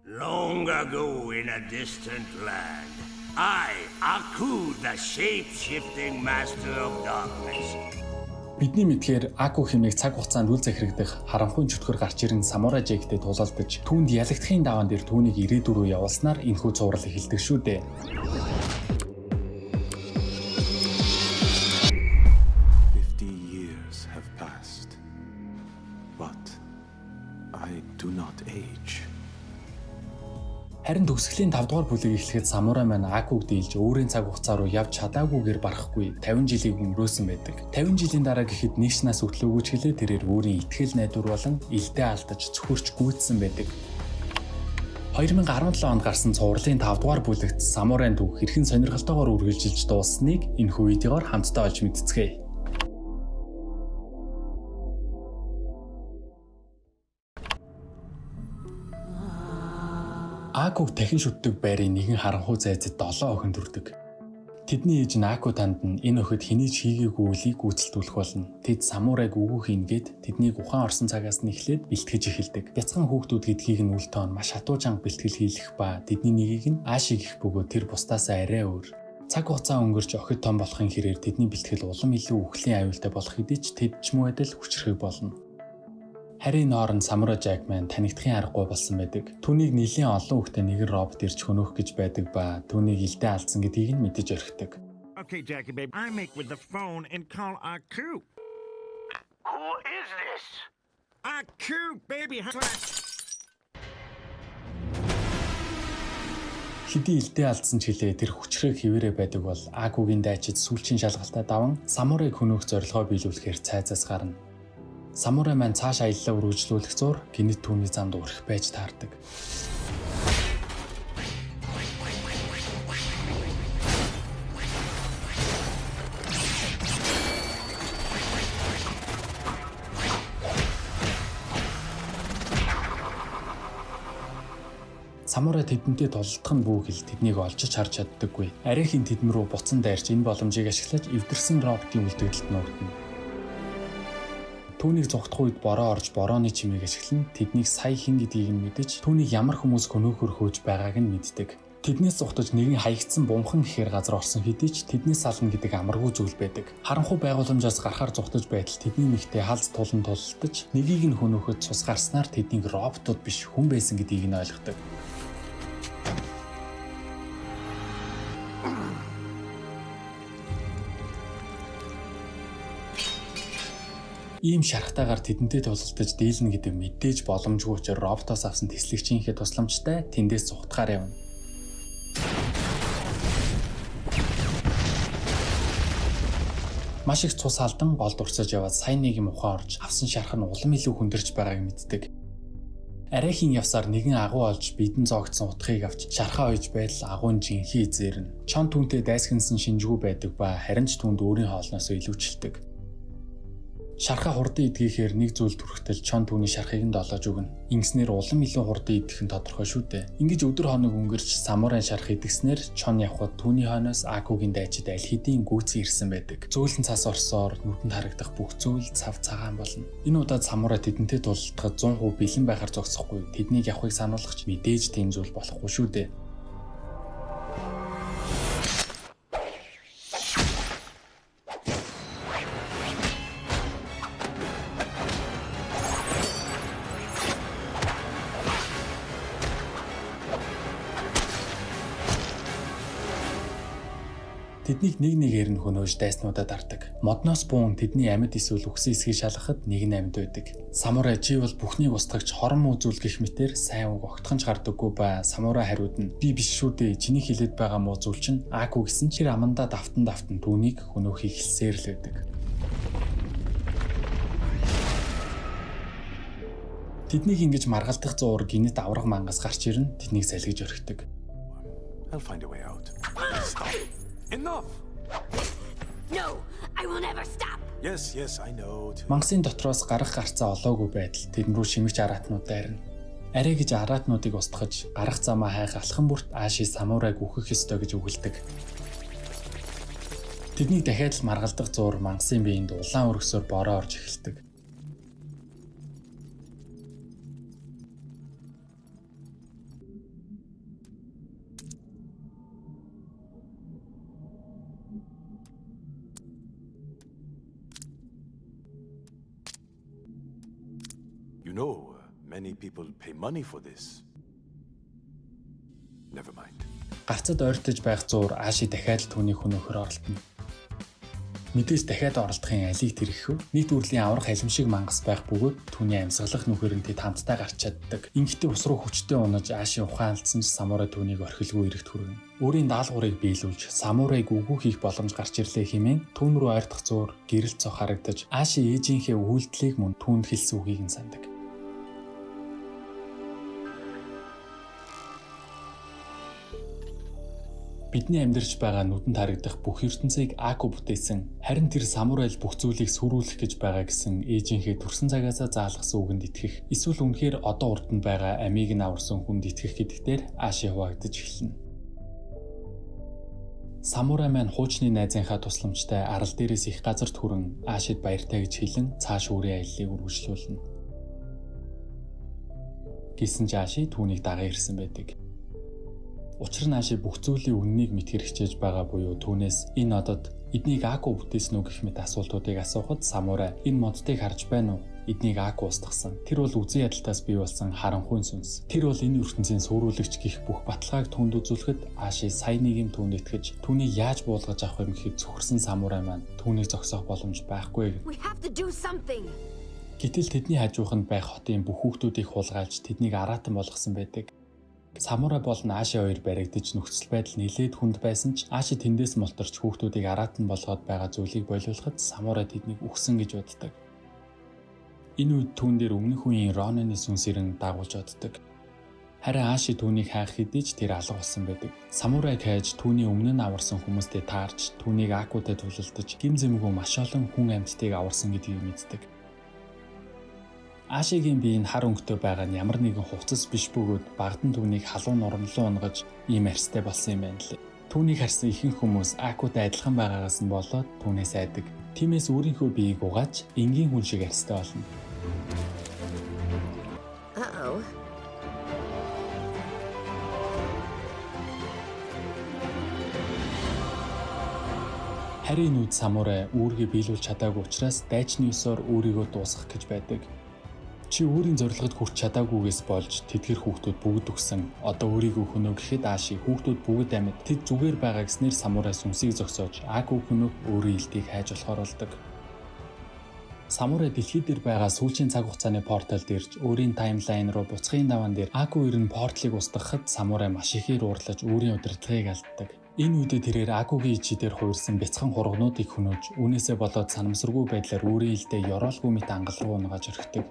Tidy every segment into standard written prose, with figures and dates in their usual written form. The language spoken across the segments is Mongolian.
Long ago in a distant land, I, Aku, the shape-shifting master of darkness. Бидний мэдхээр Aku хэмээх цаг хугацаанд үл захирагдах харанхуй чөтгөр гарч ирэн самурай Жэктэй тулалдаж түүнд ялагдахын даваан дээр түүнийг ирээдүр рүү явуулснаар энэхүү цуврал эхэлдэг шүү дээ. 50 years have passed, but I do not age. Харин төгсгөлийн 5 дугаар бүлэг эхлэхэд самурай маань Акуг дийлж өөрийн цаг хугацаа руу явж чадаагүйгээр барахгүй 50 жилийг өнгөрөөсөн байдаг. 50 жилийн дараа гэхэд нэгснаас өтлөөгүйч хэлээ тэрээр өөрийн итгэл найдвар болон илдээ алдаж цөхөрч гүйцсэн байдаг. 2017 онд гарсан цувралын 5 дугаар бүлэгт самурайн түүх хэрхэн сонирхолтойгоор үргэлжилж дууссаныг энэхүү видеогоор хамтдаа олж мэдцгээе. Акуг дахин шүтдэг байрын нэгэн харанхуй зайцад 7 охин төрдөг. Тэдний ээж нь Аку танд нь энэ охид хэний ч хийгээгүй үлийг гүйцэлдүүлэх болно. Тэд самурайг үгүй хийнгээд тэднийг ухаан орсон цагаас нь эхлээд бэлтгэж эхэлдэг. Бяцхан хүүхдүүд гэдгийг нь үл тоон маш хатуу чанга бэлтгэл хийлгэх ба тэдний нэгийг нь Аши гэх бөгөөд тэр бусдаас арай өөр. Цаг хугацаа өнгөрч охид том болохын хэрээр тэдний бэлтгэл улам илүү үхлийн аюултай болох хэдий ч тэд ч муу адил хүчрэх болно. Харин хооронд самурай Жак маань танигдахын аргагүй болсон байдаг. Түүнийг нэлийн олон хүүхдээ нэгэн робот ирж хөнөөх гэж байдаг ба түүнийг илдээ алдсан гэдгийг нь мэдэж орхидог. Okay, Jackie, babe, I make with the phone and call Aku. Who is this? Aku, baby. Хэдий илдээ алдсан ч хэлээ тэр хүчрэг хിവэрэ байдаг бол Акугийн дайчид сүүлчийн шалгалтаа даван самурайг хөнөөх зорилгоо биелүүлэхээр цайзаас гарна. Самурай маань цааш аяллаа үргэлжлүүлэх зур гинэт түүний замд урах байж таардаг. Самурай тэдэнтэй тулалдах нь бүү хэл тэднийг олж харж чаддаггүй. Арайхийн тэдэн рүү буцан дайрч энэ боломжийг ашиглаж эвдэрсэн роботын үлдэгдэлд нүүрдэнэ. Түүнийг зогтох үед бороо орж борооны чимээг ашиглан тэднийг сая хэн гэдгийг нь мэдэж түүнийг ямар хүмүүс хөнөөхөр хөөж байгааг нь мэддэг. Тэднээс зогтож нэгэн хаягдсан бумхан гэхээр газар орсон хэдий ч тэднээс сална гэдэг амаргүй зүйл байдаг. Харанхуй байгууламжаас гарахаар зогтож байтал тэдний нэгтэй халз тулан тулалдаж нэгийг нь хөнөөхөд цус гарснаар тэднийг роботууд биш хүн байсан гэдгийг нь ойлгодог. Ийм шархтайгаар тэдэнтэй тулалдаж дийлнэ гэдэг мэдээж боломжгүй учраас роботоос авсан тэслэгчийнхээ тусламжтай тэндээс зугатгаар явна. Маш их цус алдан гол дурсаж яваад сайн нэг юм ухаан орж авсан шарх нь улам илүү хүндэрч байгааг мэддэг. Арайхийн явсаар нэгэн агуу олж бидэн зоогдсон утгыг авч шархаа ойж байтал агуун жинхий эзэрнэ. Чон түүнтэй дайсагнсан шинжгүй байдаг ба харин ч түүнд өөрийн хоолноос илүүчилдэг. Шархаа хурдан идгээхээр нэг зүйл түрхтэл чон түүний шархыг нь долоож өгнө. Ингэснээр улам илүү хурдан идэх нь тодорхой шүү дээ. Ингэж өдөр хоног өнгөрч самурай шарх идэгснээр чон явхад түүний хойноос Акугийн дайчид аль хэдийн гүйцэн ирсэн байдаг. Зөөлөн цас орсоор нүдэнд харагдах бүх зүйл цав цагаан болно. Энэ удаад самурай тэдэнтэй тулалдахад 100% бэлэн байхаар зогсохгүй. Тэднийг явахыг сануулгач мэдээж тийм зүйл болохгүй шүү дээ. Тэднийг нэг-нэгээр нь хөнөөж дайснуудад дардаг. Модноос буун тэдний амьд эсвэл үхсэн эсгийг шалгахад нэг нь амьд байдаг. Самурай чи бол бүхнийг устгагч хорон үзүүл гэх мэтээр сайн үг огтхон ч гардаггүй ба самурай хариуд нь би биш шүү дээ. Чиний хэлээд байгаа муу зүйл чинь Аку гэсэн чир амандаа давтан түүнийг хөнөөхийг хэлсээр л байдаг. Тэднийг ингэж маргалдах зуур гинэт авраг мангас гарч ирнэ. Тэднийг салгиж орхидог. I'll find a way out. Stop. Enough. No, I will never stop. Yes, I know. Мангасын дотроос гарах гарцаа олоогүй байтал тэдэн рүү шимэгч араатнууд дайрна. Арай гэж араатнуудыг устгаж гарах замаа хайх алхам бүрт Аши самурайг үхэх ёстой гэж үгэлдэг. Тэднийг дахиад л маргалдах зуур мангасын биеинд улаан өргөсөөр бороо орж эхэлдэг. many people pay money for this. Never mind. Гарцад ойртож байх зуур Аши дахиад л түүний хөнөөхөр оролдоно. Мэдээж дахиад оролдохын алийг тэрхүү. Нийт үрлийн аврах алимшиг мангас байх бөгөөд түүний амьсгалах нүхээр нь тэд хамтдаа гарч чаддаг. Ингэхдээ ус руу хүчтэй унаж Аши ухаалцсан ч самурай түүнийг орхилгүй эрэгт хүргэнэ. Өөрийн даалгаврыг биелүүлж самурайг үгүй хийх боломж гарч ирлээ хэмээн түүн рүү ойртох зуур гэрэл цог харагдаж Аши ээжийнхээ үйлдэлийг мөн түүнд хэлсэн үгийг нь сандаг. Бидний амьдарч байгаа нүдэнд харагдах бүх ертөнцийг Аку бүтээсэн. Харин тэр самурай бүх зүйлийг сүрүүлэх гэж байгаа гэсэн ээжийнхээ төрсөн цагаасаа заалгасан үгэнд итгэх. Эсвэл үнэхээр одоо урд нь байгаа амийг нь аварсан хүнд итгэх гэдэгтэр Аши хуваагдаж эхэлнэ. Самурай маань хуучны найзынхаа тусламжтай арал дээрээс их газарт хүрэн Ашид баяртай гэж хэлэн цааш өөрийн аяллыг үргэлжлүүлнэ. Гэсэн ч Аши түүнийг дагаа ирсэн байдаг. Учир нь Аши бүх зүйлийн үннийг мэдхэр хичээж байгаа буюу түүнээс энэ одод эднийг Аку бүтээсэн үү гэх мэт асуултуудыг асуухад самурай энэ модтыг харж байна уу? Эднийг Аку устгасан. Тэр бол үзэн ядалтаас бий болсон харанхуйн сүнс. Тэр бол энэ ертөнцийн сүрүүлэгч гэх бүх баталгааг түнд үзүүлэхэд Аши сая нэг юм түүнд итгэж түүнийг яаж буулгаж авах юм гэхэд зөвхөрсөн самурай маань түүнийг зогсоох боломж байхгүй. We have to do something. Гэтэл тэдний хажууханд байх хотын бүх хүүхдүүдийг хулгайлж тэднийг аратан болгосон байдаг. Самурай болон Аши хоёр баригдаж нөхцөл байдал нэлээд хүнд байсан ч Аши тэндээс молторч хүүхдүүдийг аратан болгоод байгаа зүйлийг болиулахад самурай тэднийг үхсэн гэж боддог. Энэ үед түүн дээр өмнөх үеийн Ронины сүнс ирэн дагуулж оддог. Харин Аши түүнийг хайх хэдий ч тэр алга болсон байдаг. Самурай Кайж түүний өмнө нь аварсан хүмүүстэй таарч түүнийг Акутай тулалдаж гим зэмгүй маш олон хүн амьтдыг аварсан гэдгийг мэддэг. Ашигийн бие нь хар өнгөтэй байгаа нь ямар нэгэн хувцас биш бөгөөд багдан түүнийг халуун нурамлуу унгаж ийм арьстай болсон юм байна лээ. Түүнийг харсан ихэнх хүмүүс Акутай адилхан байгаагаас нь болоод түүнээс айдаг. Тиймээс өөрийнхөө биеийг угааж энгийн хүн шиг арьстай болно. Uh-oh. Харин үед самурай үүргээ биелүүлж чадаагүй учраас дайчны ёсоор өөрийгөө дуусгах гэж байдаг. Чи өөрийн зорилгод хүрч чадаагүйгээс болж тэдгэр хүүхдүүд бүгд өгсөн. Одоо өөрийгөө хөнөө гэхэд Аши хүүхдүүд бүгд амьд тэд зүгээр байгаа гэснээр самурай сүнсийг зогсоож Аку хөнөө өөрийн илтийг хайж болохоор болдог. Самурай дэлхий дээр байгаа сүүлийн цаг хугацааны порталд ирж өөрийн таймлайн руу буцахын даваан дээр Аку ирэн портлыг устгахад самурай маш ихээр уурлаж өөрийн удирдлагыг алддаг. Энэ үедээ тэрээр Акугийн ичидээр хуурсан бяцхан хургнуудыг хөнөөж үүнээсээ болоод санамсаргүй байдлаар өөрийн илдээ ёроолгүй мэт ангал руу унгаж орхидог.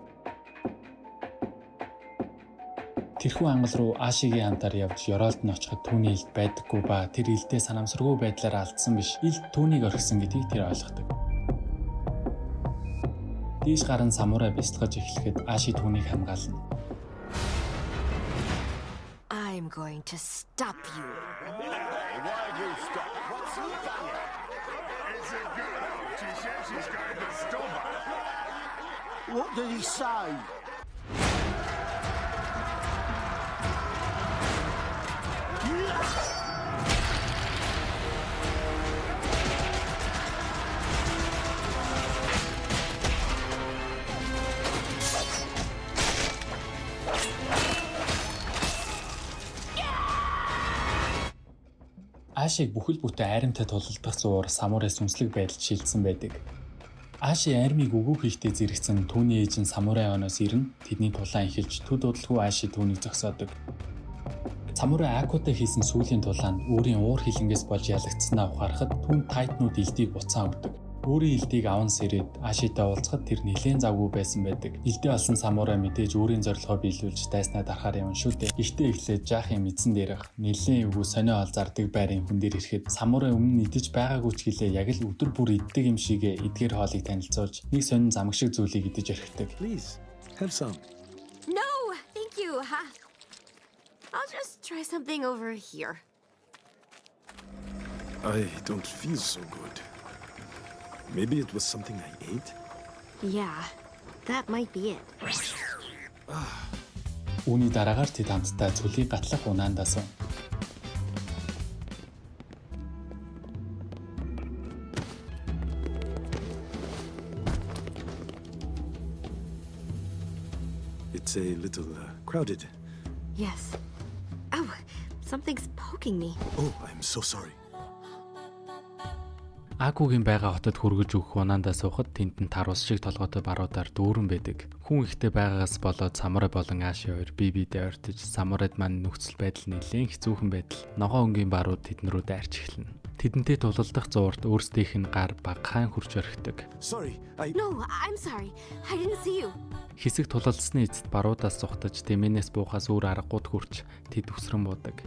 Тэрхүү ангал руу Ашигийн хамтаар явж ёроолд нь очиход түүний илд байдаггүй ба тэр илдээ санамсаргүй байдлаар алдсан биш илд түүнийг орхисон гэдгийг тэр ойлгодог. Дийш гарan самурай бясалгаж эхлэхэд Аши түүнийг хамгаална. I'm going to stop you. Why'd you stop? What's he done? It's a girl. She says she's going to stop her. What did he say? Ашиг бүхэл бүтэн айрамтай тулалдах зуур самурай сүнслэг байдалд шилжсэн байдаг. Аши армийг өгөө хийхдээ зэрэгцэн түүний ээж нь самурай оноос ирэн тэдний тулаан эхэлж төд удалгүй Аши түүнийг зогсоодог. Самурай Акутай хийсэн сүүлийн тулаанд өөрийн уур хилэнгээс болж ялагдсанаа ухаарахад түүнд тайтнууд илдийг буцаан өгдөг. Өөрийн илдийг аван сэрээд Ашитай уулзахад тэр нэлээд завгүй байсан байдаг. Илдээ олсон самурай мэдээж өөрийн зорилгоо биелүүлж дайснаа дарахаар явна шүү дээ. Ихтэй эхлээд жаахийн мэдсэн дээрх нэлээд эвгүй сонио ол зардаг байрын хүн дээр ирэхэд самурай өмнө идэж байгаагүй ч гэлээ яг л өдөр бүр иддэг юм шигээ эдгээр хоолыг танилцуулж нэг сонин замаг шиг зүйлийг идэж орхидог. Please, have some. No, thank you. I'll just try something over here. I don't feel so good. Maybe it was something I ate? Yeah, that might be it. Үүний дараагаар тэд хамтдаа цөлийг гатлах унаандаа сууна. It's it's a little crowded. Yes. Oh, something's poking me. Oh, I'm so sorry. Акугийн байгаа хотод хүргэж өгөх унаандаа суухад тэнд нь таруус шиг толгойтой баруудаар дүүрэн байдаг. Хүн ихтэй байгаагаас болоод самурай болон Аши хоёр бие биедээ ойртож самурайд маань нөхцөл байдал нэлээд хэцүүхэн байтал ногоон өнгийн барууд тэднэрүү дайрч эхэлнэ. Тэдэнтэй тулалдах зуурт өөрсдийнх нь гар багахан хурж орхидог. Sorry, No, I'm sorry. I didn't see you. Хэсэг тулалдсны эцэст баруудаас сухтаж тэмээнээс буухаас өөр аргагууд хүрч тэд өсрөн буудаг.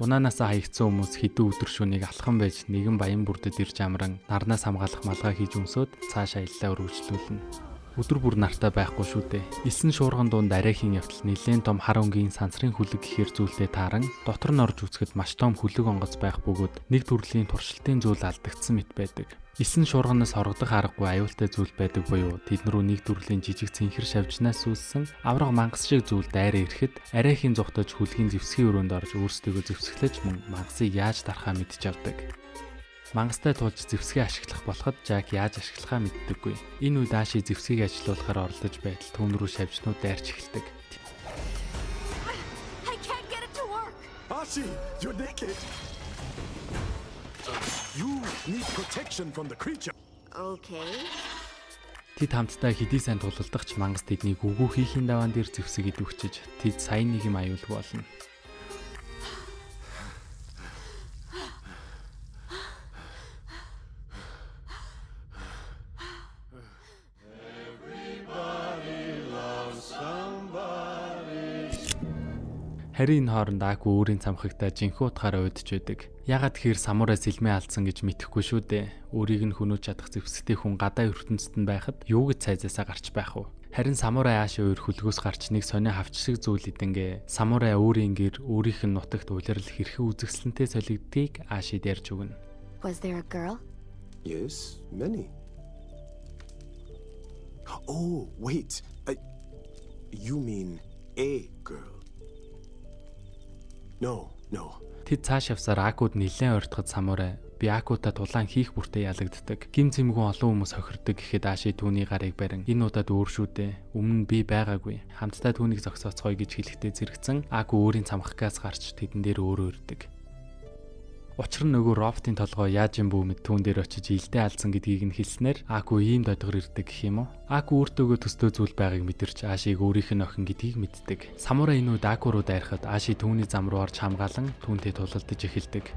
Унаанаас хаягдсан хүмүүс хэдэн өдөр шөнийг алхан байж нэгэн баян бүрдэд ирж амран нарнаас хамгаалах малгай хийж өмсөд цааш аяллаа өргөжлүүлнэ. Өдөр бүр нартай байхгүй шүү дээ. Элсэн шуурган дунд арайхийн явтал нэлээд том хар өнгийн сансрын хүлэг гэхээр зүйлтэй тааран дотор нь орж үзэхэд маш том хүлэг онгоц байх бөгөөд нэг төрлийн туршилтын зүйл алдагдсан мэт байдаг. Элсэн шуурганаас хорогдох аргагүй аюултай зүйл байдаг буюу тэднэрүү нэг төрлийн жижиг цэнхэр шавжнаас үүссэн авраг мангас шиг зүйл дайраа ирэхэд арайхийн зүхтаж хүлгийн зэвсгийн өрөөнд орж өөрсдөө зэвсгэлж мөн мангасыг яаж дарахаа мэдж авдаг. Мангастай тулж зэвсгээ ашиглах болоход Жак яаж ашиглахаа мэддэггүй. Энэ үед Аши зэвсгийг ажилуулахаар оролдож байтал түүн рүү шавжнууд дайрч эхэлдэг. I can't get it to work. Ashi, you're naked. You need protection from the creature. Okay. Тэд хамтдаа хэдий сайн тулалдахч мангас тэднийг үгүй хийхийн даваан дээр зэвсэг идвэгчиж тэд сайн нэг юм аюулгүй болно. Харин энэ хооронд Аку өөрийн цамхагтаа жинхэнэ утгаараа уйдж байдаг. Ягаад тэгэхээр самурай сэлмээ алдсан гэж мэдэхгүй шүү дээ. Өөрийг нь хөнөөж чадах зэвсэгтэй хүн гадаа ертөнцид нь байхад юу гэж цайзаасаа гарч байх вэ? Харин самурай Аши өөр хөлгөөс гарч нэг сонио хавч шиг зүйл идэнгээ. Самурай өөрийн гэр өөрийнх нь нутагт улирал хэрхэн үзэсгэлэнтэй солигддгийг Аши дэрж өгнө. Was there a girl? Yes, many. Oh, wait. You mean a girl? No. Тэд цааш явсаар Акуд нэлээд ойртоход самурай би Акутай тулаан хийх бүртээ ялагддаг. Гим зэмгүй олон хүмүүс хохирдог гэхэд Аши түүний гарыг барин энэ удаад өөр шүү дээ. Өмнө би байгаагүй. Хамтдаа түүнийг зогсооцгоё гэж хэлэхдээ зэрэгцэн Аку өөрийн цамхагаас гарч тэдэн дээр өөрөө ирдэг. Учир нь нөгөө роботын толгой яаж юм бүү мэд түүн дээр очиж илдээ алдсан гэдгийг нь хэлснээр Аку ийм додгор ирдэг гэх юм уу? Аку өөртөөгөө төстэй зүйл байгааг мэдэрч Ашиг өөрийнх нь охин гэдгийг мэддэг. Самурай энэ үед Аку руу дайрахад Аши түүний зам руу орж хамгаалan түүнтэй тулалдаж эхэлдэг.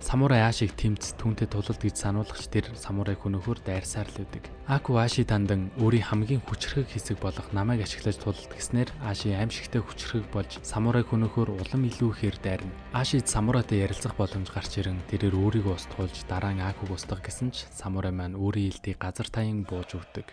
Самурай Ашиг тэмц түүнтэй тулалд гэж сануулгач тэр самурай хөнөөхөр дайрсаар л байдаг. Аку Аши тандан өөрийн хамгийн хүчрхэг хэсэг болох намайг ашиглаж тулалд гэснээр Аши аимшигтай хүчрхэг болж самурай хөнөөхөр улам илүү ихээр дайрна. Ашид самурайтай ярилцах боломж гарч ирэн тэрээр өөрийгөө устгуулж дараа нь Акуг устгах гэсэн ч самурай маань өөрийн илтийг газар таян бууж өгдөг.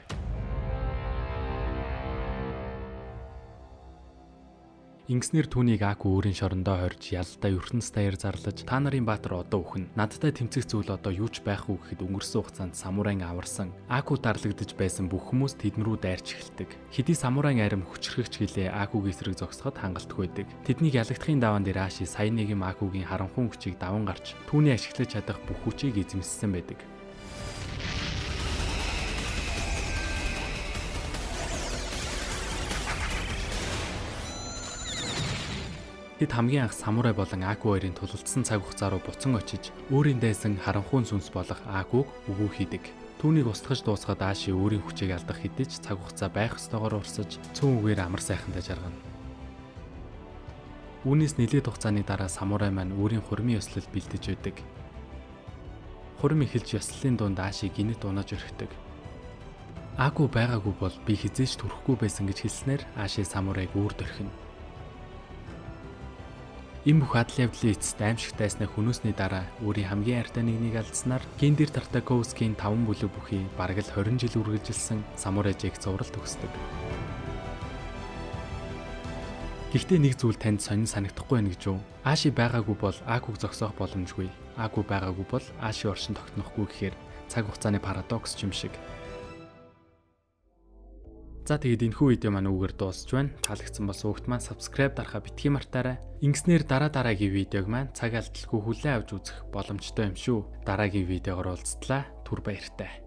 Ингэснээр түүнийг Аку өөрийн шорондоо хорж ялдаа ертөнц даяар зарлаж та нарын баатар одоо үхэн надтай тэмцэх зүйл одоо юу ч байхгүй гэхэд өнгөрсөн хугацаанд самурайн аварсан Аку дарлагдж байсан бүх хүмүүс тэдэн рүү дайрч эхэлдэг. Хэдий самурайн арим хүчрхэгч гэлээ Акугийн эсрэг зогсоход хангалтгүй байдаг. Тэднийг ялагдахын даваан дээр Аши сая нэг юм Акугийн харанхуй хүчийг даван гарч түүний ашиглаж чадах бүх хүчийг эзэмссэн байдаг. Тэд хамгийн анх самурай болон Аку хоёрын тулалдсан цаг хугацаа руу буцан очиж өөрийн дайсан харанхуйн сүнс болох Акуг үгүй хийдэг. Түүнийг устгаж дуусгаад Аши өөрийн хүчийг алдах хэдий ч цаг хугацаа байх ёстойгоор урсаж цөөн үгээр амар сайхандаа жаргана. Үүнээс нэлээд хугацааны дараа самурай маань өөрийн хурмын ёслол бэлдэж байдаг. Хурим эхэлж ёслолын дунд Аши гинэт унаж орхидог. Аку байгаагүй бол би хизээч төрөхгүй байсан гэж хэлснээр Аши самурайг үрд орхино. Ийм бүх адал явдлын эцэст аимшигт дайснаа хөнөөсний дараа өөрийн хамгийн хайртай нэгнийг алдснаар Гендер Тартаковскийн 5 бүлэг бүхий бараг л 20 жил үргэлжилсэн самурай Жек зуралт өгсдөг. Гэхдээ нэг зүйл танд сонин санагдахгүй байна гэж үү? Аши байгаагүй бол Акуг зогсоох боломжгүй. Аку байгаагүй бол Аши оршин тогтнохгүй гэхээр цаг хугацааны парадокс юм шиг. За тэгээд энэхүү видео маань үгээр дуусч байна. Таалагдсан бол суугт маань subscribe дарахаа битгий мартаарай. Ингэснээр дараагийн видеог маань цаг алдалгүй хүлээн авч үзэх боломжтой юм шүү. Дараагийн видеогоор уулзтлаа. түр баяртай.